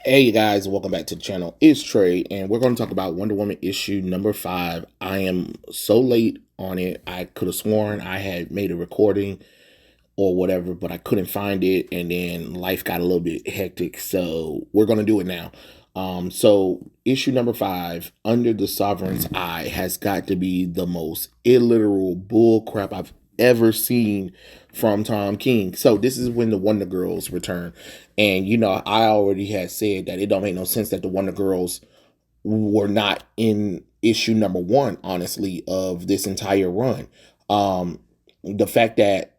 Hey you guys, welcome back to the channel. It's Trey, and we're going to talk about Wonder Woman issue number 5. I am so late on it. I could have sworn I had made a recording or whatever, but I couldn't find it, and then life got a little bit hectic, so we're going to do it now. So issue number 5, Under the Sovereign's Eye, has got to be the most illiteral bull crap I've ever seen from Tom King. So this is when the Wonder Girls return. And I already had said that it don't make no sense that the Wonder Girls were not in issue number 1, honestly, of this entire run. The fact that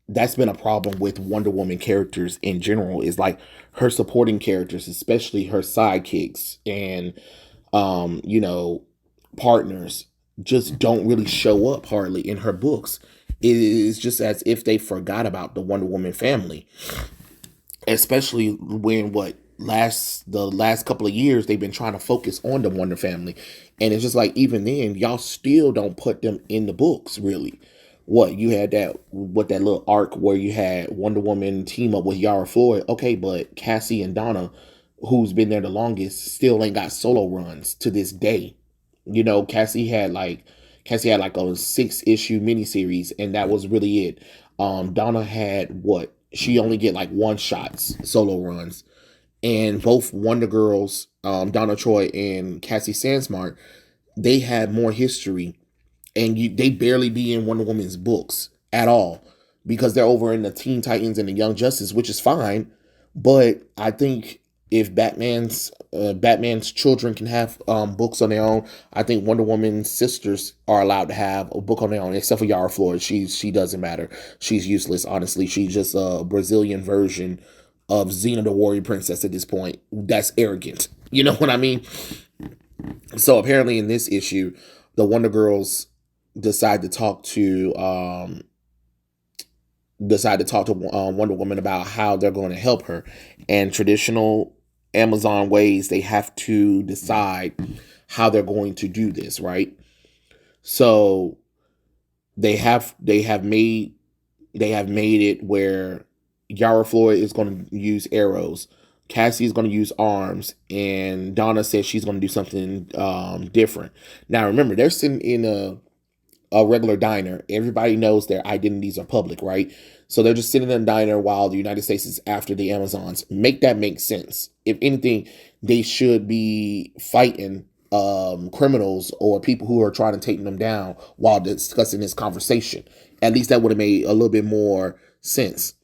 that's been a problem with Wonder Woman characters in general is like her supporting characters, especially her sidekicks and partners, just don't really show up hardly in her books. It is just as if they forgot about the Wonder Woman family, especially when the last couple of years they've been trying to focus on the Wonder family, and it's just like even then y'all still don't put them in the books really. What you had that little arc where you had Wonder Woman team up with Yara Floyd, okay, but Cassie and Donna, who's been there the longest, still ain't got solo runs to this day. Cassie had like a 6 issue miniseries, and that was really it. Donna had what? She only get like one shots solo runs, and both Wonder Girls, Donna Troy and Cassie Sandsmart, they had more history, and they barely be in Wonder Woman's books at all because they're over in the Teen Titans and the Young Justice, which is fine. But I think if Batman's children can have books on their own, I think Wonder Woman's sisters are allowed to have a book on their own, except for Yara Flores. She doesn't matter. She's useless, honestly. She's just a Brazilian version of Xena the Warrior Princess at this point. That's arrogant. You know what I mean? So apparently in this issue, the Wonder Girls decide to talk to Wonder Woman about how they're going to help her. And traditional Amazon ways, they have to decide how they're going to do this, right? So they have made it where Yara Floyd is going to use arrows, Cassie is going to use arms, and Donna says she's going to do something different. Now remember, they're sitting in a regular diner. Everybody knows their identities are public, right? So they're just sitting in a diner while the United States is after the Amazons. Make that make sense. If anything, they should be fighting criminals or people who are trying to take them down while discussing this conversation. At least that would have made a little bit more sense.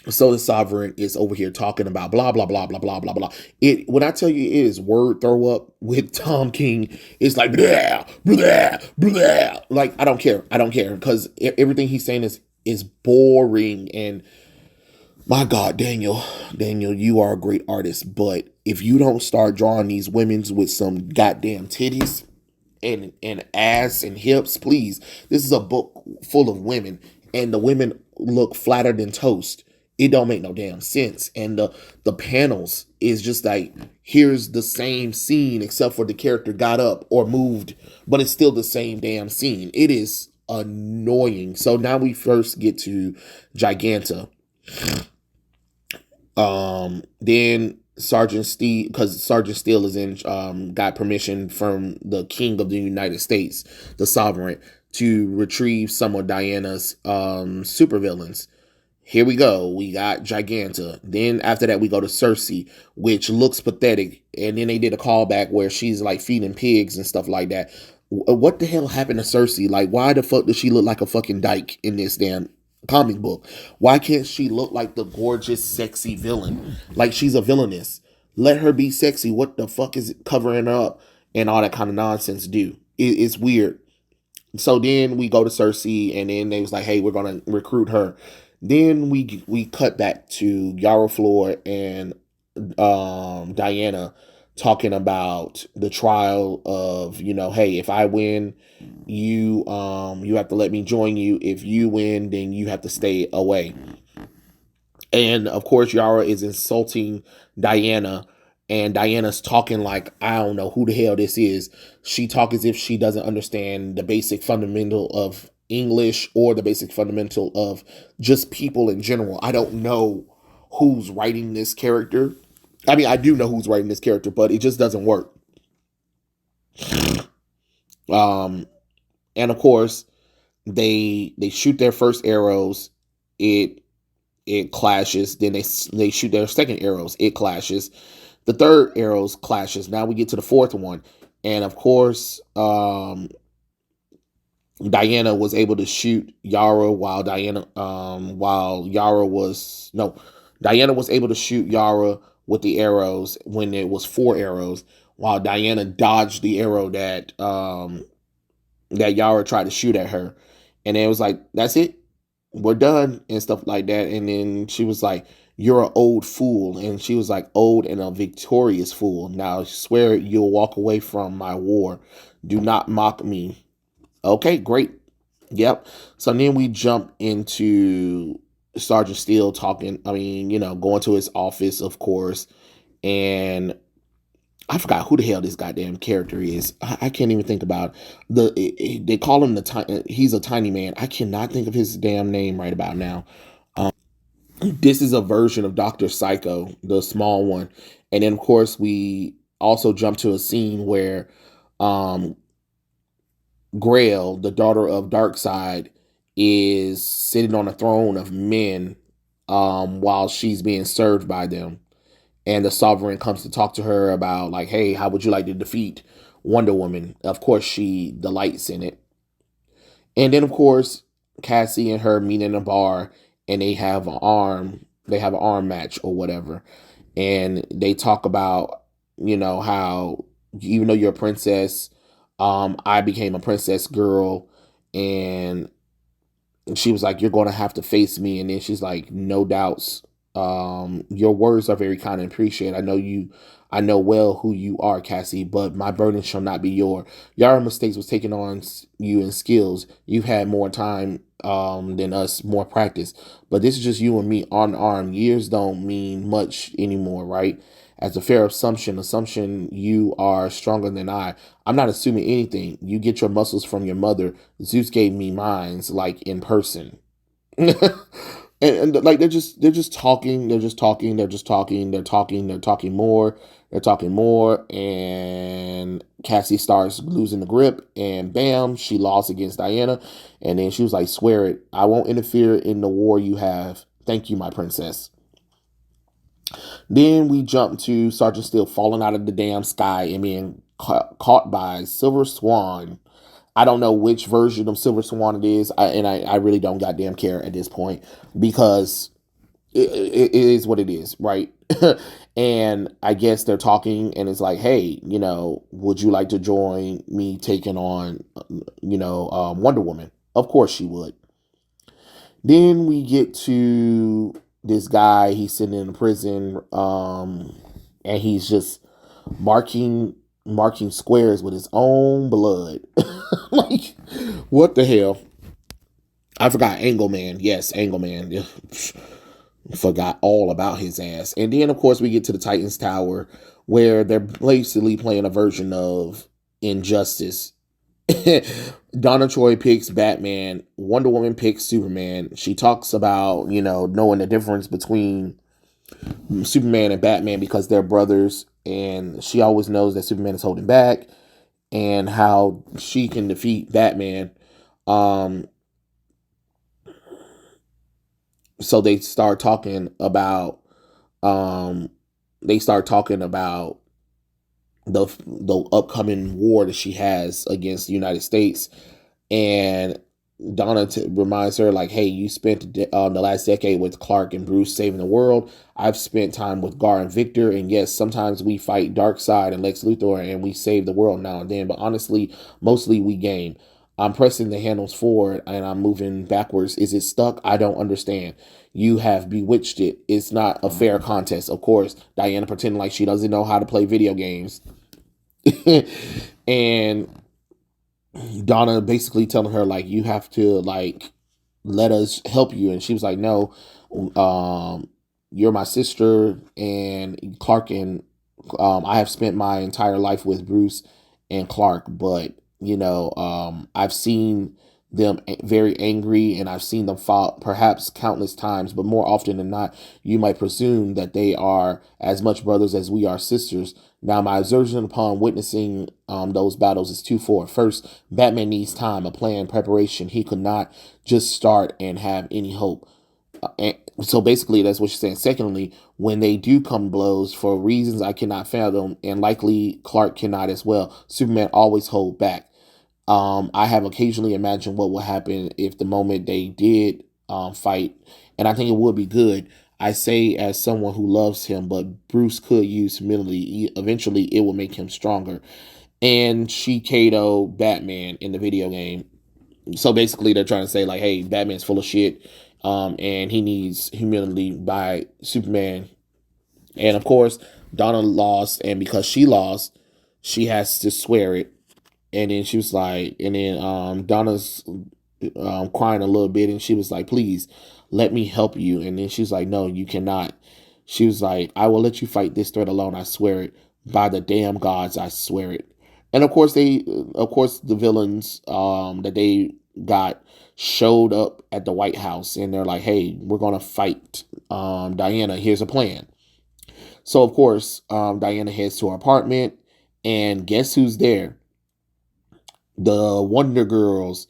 So the Sovereign is over here talking about blah blah blah blah blah blah blah. It when I tell you it is word throw up with Tom King, it's like blah blah blah. Like I don't care because everything he's saying is boring. And my God, Daniel, you are a great artist, but if you don't start drawing these women's with some goddamn titties and ass and hips, please. This is a book full of women, and the women look flatter than toast. It don't make no damn sense. And the panels is just like, here's the same scene except for the character got up or moved, but it's still the same damn scene. It is annoying. So now we first get to Giganta. Then Sergeant Steel, because Sergeant Steel is in, got permission from the King of the United States, the Sovereign, to retrieve some of Diana's supervillains. Here we go. We got Giganta. Then after that, we go to Cersei, which looks pathetic. And then they did a callback where she's like feeding pigs and stuff like that. What the hell happened to Cersei? Like, why the fuck does she look like a fucking dyke in this damn comic book? Why can't she look like the gorgeous, sexy villain? Like, she's a villainess. Let her be sexy. What the fuck is it covering her up and all that kind of nonsense do? It's weird. So then we go to Cersei, and then they was like, hey, we're going to recruit her. Then we cut back to Yara Floor and Diana talking about the trial of, hey, if I win, you have to let me join you. If you win, then you have to stay away. And of course, Yara is insulting Diana, and Diana's talking like, I don't know who the hell this is. She talk as if she doesn't understand the basic fundamental of English or the basic fundamental of just people in general. I don't know who's writing this character, I mean, I do know who's writing this character, but it just doesn't work. Um, and of course, they shoot their first arrows. It it clashes. Then they shoot their second arrows. It clashes. The third arrows clashes. Now we get to the fourth one, and of course, Diana was able to shoot Yara while Yara was no, Diana was able to shoot Yara with the arrows when it was four arrows, while Diana dodged the arrow that Yara tried to shoot at her, and it was like, that's it, we're done and stuff like that. And then she was like, "You're an old fool," and she was like, "Old and a victorious fool. Now swear you'll walk away from my war. Do not mock me." Okay, great. Yep. So then we jump into Sergeant Steele talking. I mean, going to his office, of course, and I forgot who the hell this goddamn character is. I can't even think about they call him the tiny. He's a tiny man. I cannot think of his damn name right about now. This is a version of Doctor Psycho, the small one, and then of course we also jump to a scene where um Grail, the daughter of Darkseid, is sitting on a throne of men while she's being served by them. And the Sovereign comes to talk to her about, like, hey, how would you like to defeat Wonder Woman? Of course, she delights in it. And then, of course, Cassie and her meet in a bar, and they have an arm match or whatever. And they talk about, how even though you're a princess, I became a princess girl, and she was like, "You're going to have to face me." And then she's like, "No doubts. Your words are very kind and appreciated. I know well who you are, Cassie, but my burden shall not be your mistakes was taking on you in skills. You've had more time than us, more practice. But this is just you and me on arm. Years don't mean much anymore, right? As a fair assumption, you are stronger than I. I'm not assuming anything. You get your muscles from your mother. Zeus gave me mines, like in person." And like they're just talking, they're talking more, and Cassie starts losing the grip, and bam, she lost against Diana. And then she was like, "Swear it, I won't interfere in the war you have. Thank you, my princess." Then we jump to Sergeant Steele falling out of the damn sky and being caught by Silver Swan. I don't know which version of Silver Swan it is, I really don't goddamn care at this point, because it is what it is, right? And I guess they're talking, and it's like, hey, would you like to join me taking on, Wonder Woman? Of course she would. Then we get to this guy. He's sitting in a prison, and he's just marking squares with his own blood. Like, what the hell? I forgot Angleman. Yes, Angleman. Forgot all about his ass. And then, of course, we get to the Titans Tower, where they're basically playing a version of Injustice. Donna Troy picks Batman. Wonder Woman picks Superman. She talks about, knowing the difference between Superman and Batman because they're brothers. And she always knows that Superman is holding back and how she can defeat Batman. Um, so um, they start talking about the upcoming war that she has against the United States. And Donna reminds her, like, hey, you spent the last decade with Clark and Bruce saving the world. I've spent time with Gar and Victor, and yes, sometimes we fight Darkseid and Lex Luthor, and we save the world now and then, but honestly, mostly we game. I'm pressing the handles forward and I'm moving backwards. Is it stuck? I don't understand. You have bewitched it. It's not a fair contest. Of course, Diana pretending like she doesn't know how to play video games. And Donna basically telling her, like, you have to, like, let us help you. And she was like, no, you're my sister, and Clark and I have spent my entire life with Bruce and Clark, but I've seen them very angry, and I've seen them fall perhaps countless times, but more often than not, you might presume that they are as much brothers as we are sisters. Now, my observation upon witnessing those battles is twofold. First, Batman needs time, a plan, preparation. He could not just start and have any hope. And so basically, that's what she's saying. Secondly, when they do come blows for reasons I cannot fathom, and likely Clark cannot as well, Superman always hold back. I have occasionally imagined what would happen if the moment they did fight, and I think it would be good. I say as someone who loves him, but Bruce could use humility. Eventually, it will make him stronger. And she Kato Batman in the video game. So basically, they're trying to say like, hey, Batman's full of shit, and he needs humility by Superman. And of course, Donna lost, and because she lost, she has to swear it. And then she was like, and then Donna's crying a little bit, and she was like, please let me help you. And then she's like, no, you cannot. She was like, I will let you fight this threat alone, I swear it. By the damn gods, I swear it. And of course the villains that they got showed up at the White House, and they're like, hey, we're gonna fight Diana, here's a plan. So of course Diana heads to her apartment, and guess who's there? The Wonder Girls.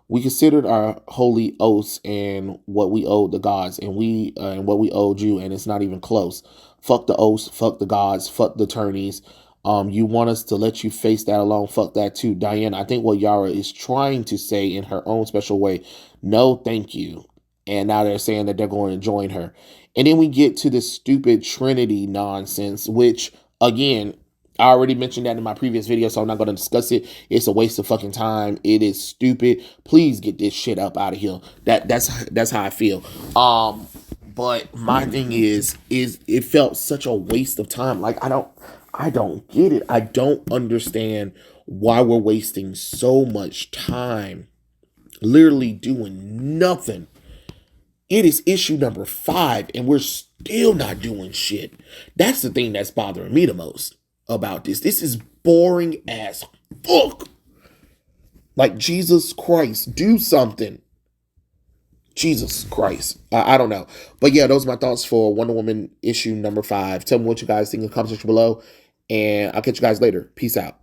We considered our holy oaths and what we owed the gods, and what we owed you, and it's not even close. Fuck the oaths, fuck the gods, fuck the attorneys. You want us to let you face that alone? Fuck that too, Diane. I think what Yara is trying to say in her own special way, no, thank you. And now they're saying that they're going to join her, and then we get to this stupid Trinity nonsense, which again, I already mentioned that in my previous video, so I'm not going to discuss it. It's a waste of fucking time. It is stupid. Please get this shit up out of here. That's how I feel. But my thing is it felt such a waste of time. Like I don't get it. I don't understand why we're wasting so much time literally doing nothing. It is issue number 5, and we're still not doing shit. That's the thing that's bothering me the most about this. This is boring as fuck. Like, Jesus Christ, do something. Jesus Christ. I don't know. But yeah, those are my thoughts for Wonder Woman issue number 5. Tell me what you guys think in the comment section below, and I'll catch you guys later. Peace out.